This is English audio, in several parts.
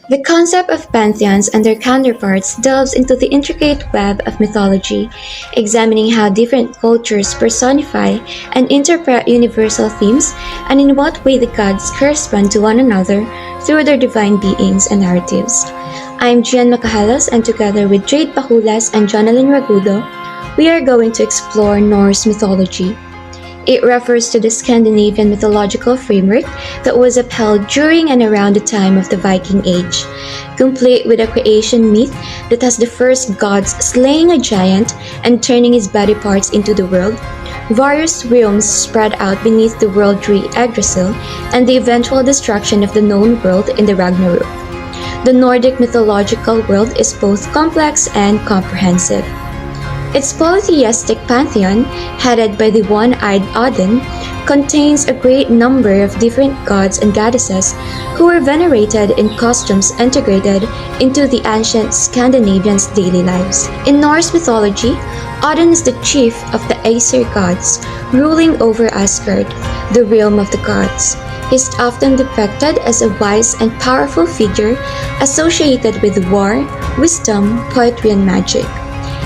The concept of pantheons and their counterparts delves into the intricate web of mythology, examining how different cultures personify and interpret universal themes and in what way the gods correspond to one another through their divine beings and narratives. I'm Gian Macahalas, and together with Jade Pajulas and Jonalyn Ragudo, we are going to explore Norse mythology. It refers to the Scandinavian mythological framework that was upheld during and around the time of the Viking Age, complete with a creation myth that has the first gods slaying a giant and turning his body parts into the world, various realms spread out beneath the world tree Yggdrasil, and the eventual destruction of the known world in the Ragnarok. The Nordic mythological world is both complex and comprehensive. Its polytheistic pantheon, headed by the one-eyed Odin, contains a great number of different gods and goddesses who were venerated in costumes integrated into the ancient Scandinavians' daily lives. In Norse mythology, Odin is the chief of the Aesir gods, ruling over Asgard, the realm of the gods. He is often depicted as a wise and powerful figure associated with war, wisdom, poetry, and magic.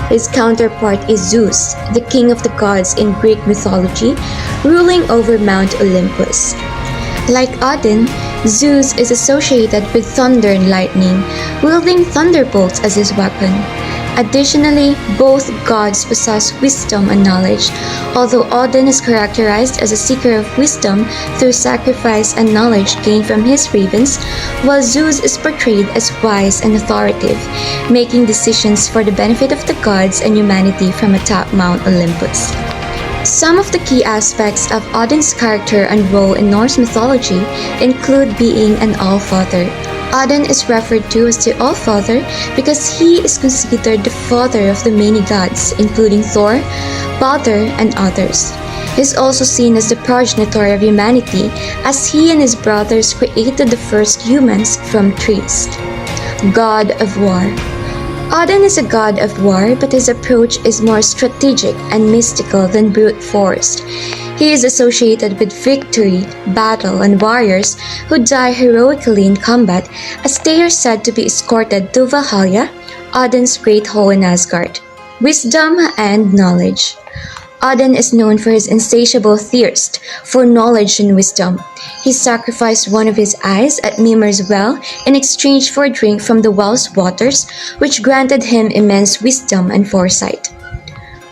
His counterpart is Zeus, the king of the gods in Greek mythology, ruling over Mount Olympus. Like Odin, Zeus is associated with thunder and lightning, wielding thunderbolts as his weapon. Additionally, both gods possess wisdom and knowledge, although Odin is characterized as a seeker of wisdom through sacrifice and knowledge gained from his ravens, while Zeus is portrayed as wise and authoritative, making decisions for the benefit of the gods and humanity from atop Mount Olympus. Some of the key aspects of Odin's character and role in Norse mythology include being an all-father. Odin is referred to as the All-Father because he is considered the father of the many gods, including Thor, Balder, and others. He is also seen as the progenitor of humanity, as he and his brothers created the first humans from trees. God of War. Odin is a god of war, but his approach is more strategic and mystical than brute force. He is associated with victory, battle, and warriors who die heroically in combat, as they are said to be escorted to Valhalla, Odin's great hall in Asgard. Wisdom and knowledge. Odin is known for his insatiable thirst for knowledge and wisdom. He sacrificed one of his eyes at Mimir's well in exchange for a drink from the well's waters, which granted him immense wisdom and foresight.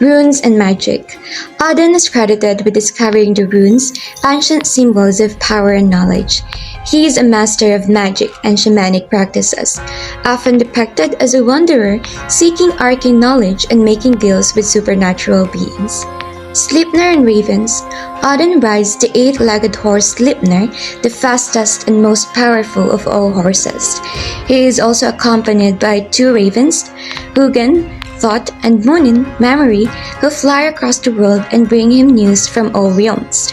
Runes and magic. Odin is credited with discovering the runes, ancient symbols of power and knowledge. He is a master of magic and shamanic practices, often depicted as a wanderer seeking arcane knowledge and making deals with supernatural beings. Sleipnir and ravens. Odin rides the eight-legged horse Sleipnir, the fastest and most powerful of all horses. He is also accompanied by two ravens, Hugin, Thought, and Munin, Memory, who fly across the world and bring him news from all realms.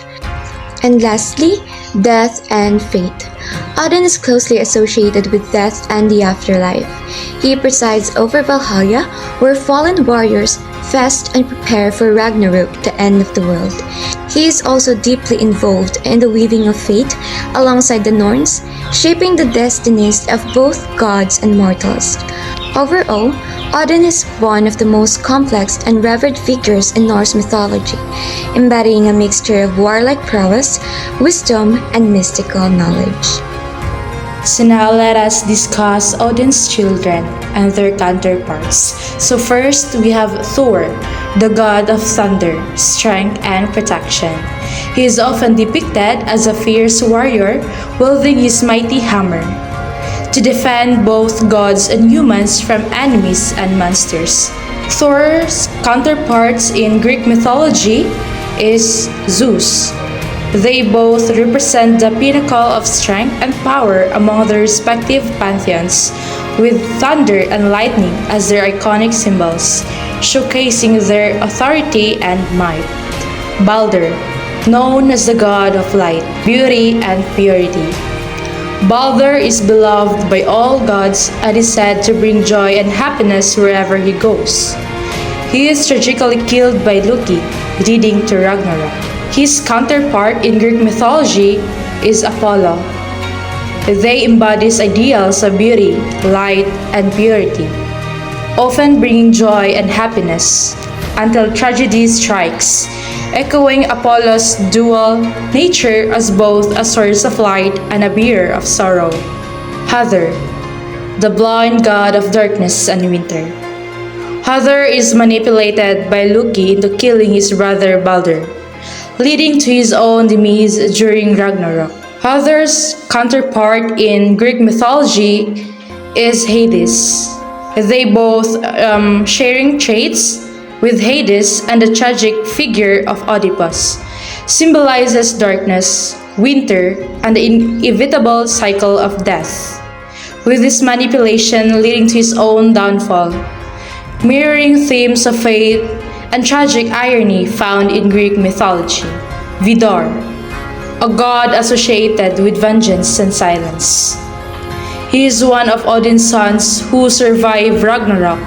And lastly, death and fate. Odin is closely associated with death and the afterlife. He presides over Valhalla, where fallen warriors fast and prepare for Ragnarok, the end of the world. He is also deeply involved in the weaving of fate alongside the Norns, shaping the destinies of both gods and mortals. Overall, Odin is one of the most complex and revered figures in Norse mythology, embodying a mixture of warlike prowess, wisdom, and mystical knowledge. So now let us discuss Odin's children and their counterparts. So first we have Thor, the god of thunder, strength, and protection. He is often depicted as a fierce warrior wielding his mighty hammer to defend both gods and humans from enemies and monsters. Thor's counterparts in Greek mythology is Zeus. They both represent the pinnacle of strength and power among their respective pantheons, with thunder and lightning as their iconic symbols, showcasing their authority and might. Balder, known as the god of light, beauty, and purity. Balder is beloved by all gods and is said to bring joy and happiness wherever he goes. He is tragically killed by Loki, leading to Ragnarok. His counterpart in Greek mythology is Apollo. They embody ideals of beauty, light, and purity, often bringing joy and happiness, until tragedy strikes, echoing Apollo's dual nature as both a source of light and a bearer of sorrow. Hathor, the blind god of darkness and winter. Hathor is manipulated by Loki into killing his brother Balder, leading to his own demise during Ragnarok. Hathor's counterpart in Greek mythology is Hades. They both sharing traits with Hades and the tragic figure of Oedipus, symbolizes darkness, winter, and the inevitable cycle of death, with this manipulation leading to his own downfall, mirroring themes of fate and tragic irony found in Greek mythology. Vidar, a god associated with vengeance and silence. He is one of Odin's sons who survived Ragnarok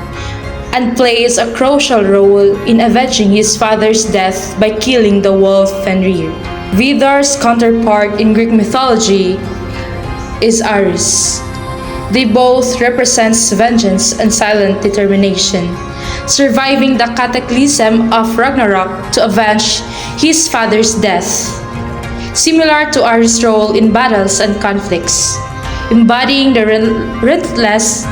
and plays a crucial role in avenging his father's death by killing the wolf Fenrir. Vidar's counterpart in Greek mythology is Ares. They both represent vengeance and silent determination, surviving the cataclysm of Ragnarok to avenge his father's death. Similar to Ares' role in battles and conflicts, embodying the relentless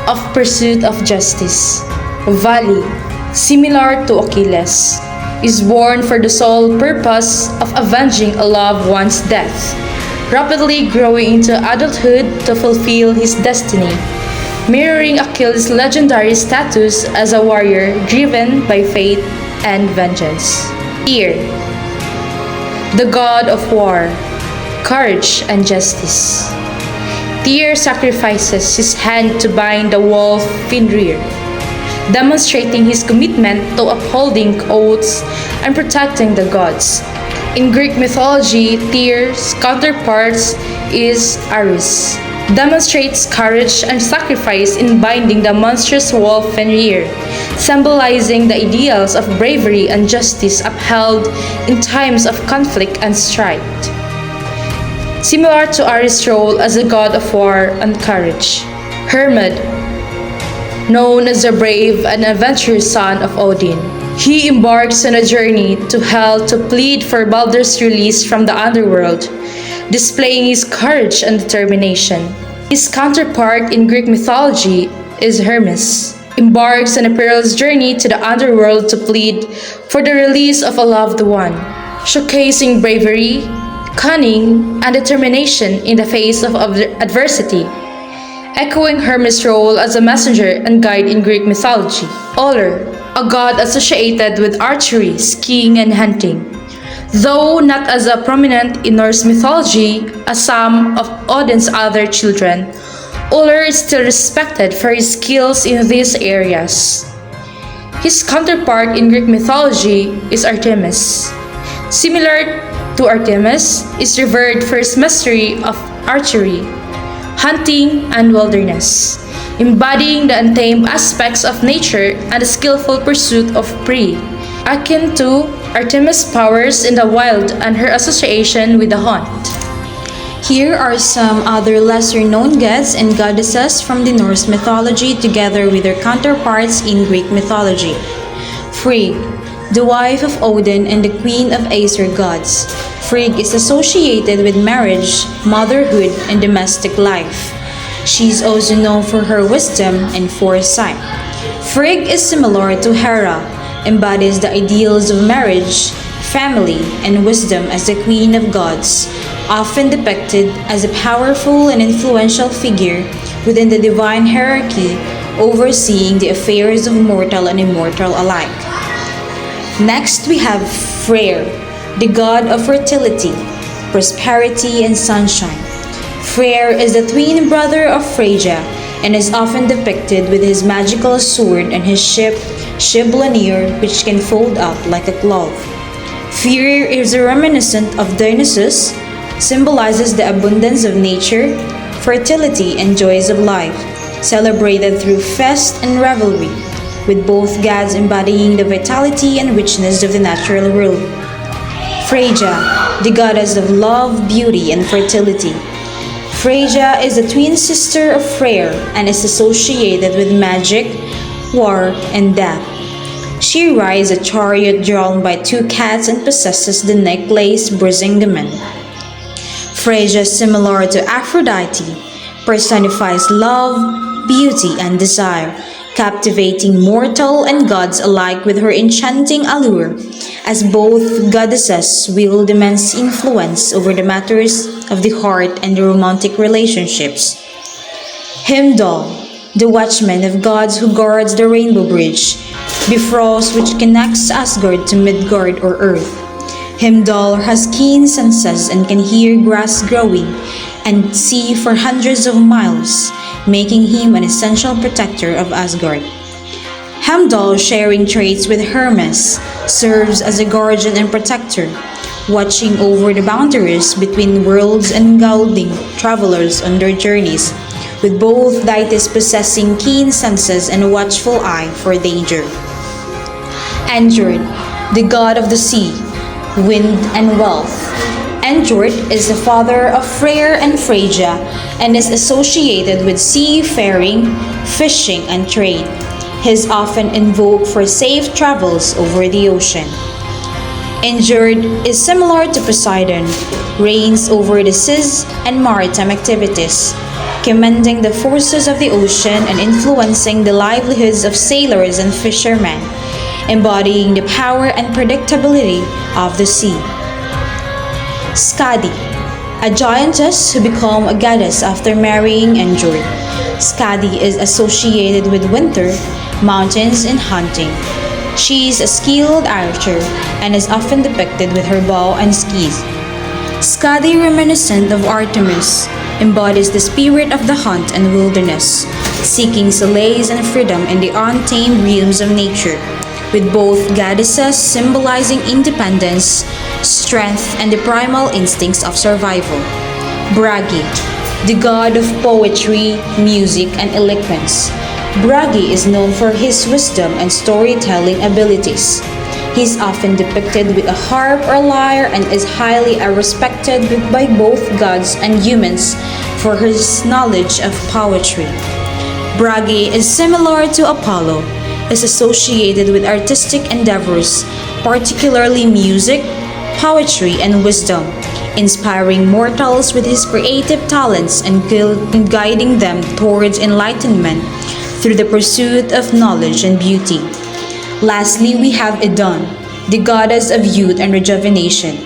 of pursuit of justice. Vali, similar to Achilles, is born for the sole purpose of avenging a loved one's death, rapidly growing into adulthood to fulfill his destiny, mirroring Achilles' legendary status as a warrior driven by fate and vengeance. Tyr, the god of war, courage, and justice. Tyr sacrifices his hand to bind the wolf Fenrir, demonstrating his commitment to upholding oaths and protecting the gods. In Greek mythology, Tyr's counterparts is Ares, demonstrates courage and sacrifice in binding the monstrous wolf Fenrir, symbolizing the ideals of bravery and justice upheld in times of conflict and strife. Similar to Ares' role as a god of war and courage. Hermod, known as the brave and adventurous son of Odin. He embarks on a journey to hell to plead for Balder's release from the underworld, displaying his courage and determination. His counterpart in Greek mythology is Hermes, embarks on a perilous journey to the underworld to plead for the release of a loved one, showcasing bravery, cunning, and determination in the face of adversity, echoing Hermes' role as a messenger and guide in Greek mythology. Oller, a god associated with archery, skiing, and hunting. Though not as prominent in Norse mythology as some of Odin's other children, Oller is still respected for his skills in these areas. His counterpart in Greek mythology is Artemis. Similar to Artemis, is revered for his mastery of archery, hunting, and wilderness, embodying the untamed aspects of nature and the skillful pursuit of prey, akin to Artemis' powers in the wild and her association with the hunt. Here are some other lesser-known gods and goddesses from the Norse mythology together with their counterparts in Greek mythology. Frigg, the wife of Odin and the queen of Aesir gods. Frigg is associated with marriage, motherhood, and domestic life. She is also known for her wisdom and foresight. Frigg is similar to Hera, embodies the ideals of marriage, family, and wisdom as the queen of gods, often depicted as a powerful and influential figure within the divine hierarchy, overseeing the affairs of mortal and immortal alike. Next, we have Freyr, the god of fertility, prosperity, and sunshine. Freyr is the twin brother of Freyja and is often depicted with his magical sword and his ship, Shiblanir, which can fold up like a glove. Freyr is a reminiscent of Dionysus, symbolizes the abundance of nature, fertility, and joys of life, celebrated through feast and revelry, with both gods embodying the vitality and richness of the natural world. Freyja, the goddess of love, beauty, and fertility. Freyja is the twin sister of Freyr and is associated with magic, war, and death. She rides a chariot drawn by two cats and possesses the necklace Brisingamen. Freyja, similar to Aphrodite, personifies love, beauty, and desire, captivating mortal and gods alike with her enchanting allure, as both goddesses wield immense influence over the matters of the heart and the romantic relationships. Heimdall, the watchman of gods who guards the Rainbow Bridge, Bifrost which connects Asgard to Midgard or Earth. Heimdall has keen senses and can hear grass growing and see for hundreds of miles, making him an essential protector of Asgard. Heimdall, sharing traits with Hermes, serves as a guardian and protector, watching over the boundaries between worlds and guiding travelers on their journeys, with both deities possessing keen senses and a watchful eye for danger. Njord, the god of the sea, wind, and wealth. Njord is the father of Freyr and Freyja and is associated with seafaring, fishing, and trade. He is often invoked for safe travels over the ocean. Njord is similar to Poseidon, reigns over the seas and maritime activities, commanding the forces of the ocean and influencing the livelihoods of sailors and fishermen, embodying the power and predictability of the sea. Skadi, a giantess who became a goddess after marrying Njord. Skadi is associated with winter, mountains, and hunting. She is a skilled archer and is often depicted with her bow and skis. Skadi, reminiscent of Artemis, embodies the spirit of the hunt and wilderness, seeking solace and freedom in the untamed realms of nature, with both goddesses symbolizing independence, strength, and the primal instincts of survival. Bragi, the god of poetry, music, and eloquence. Bragi is known for his wisdom and storytelling abilities. He is often depicted with a harp or lyre and is highly respected by both gods and humans for his knowledge of poetry. Bragi is similar to Apollo, is associated with artistic endeavors, particularly music, poetry, and wisdom, inspiring mortals with his creative talents and guiding them towards enlightenment through the pursuit of knowledge and beauty. Lastly, we have Idun, the goddess of youth and rejuvenation.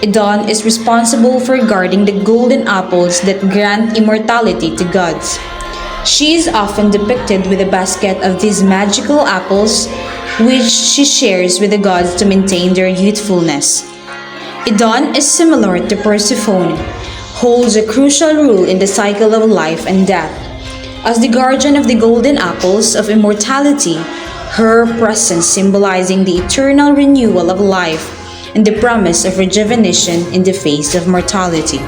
Idun is responsible for guarding the golden apples that grant immortality to gods. She is often depicted with a basket of these magical apples, which she shares with the gods to maintain their youthfulness. Idun is similar to Persephone, holds a crucial role in the cycle of life and death. As the guardian of the golden apples of immortality, her presence symbolizing the eternal renewal of life and the promise of rejuvenation in the face of mortality.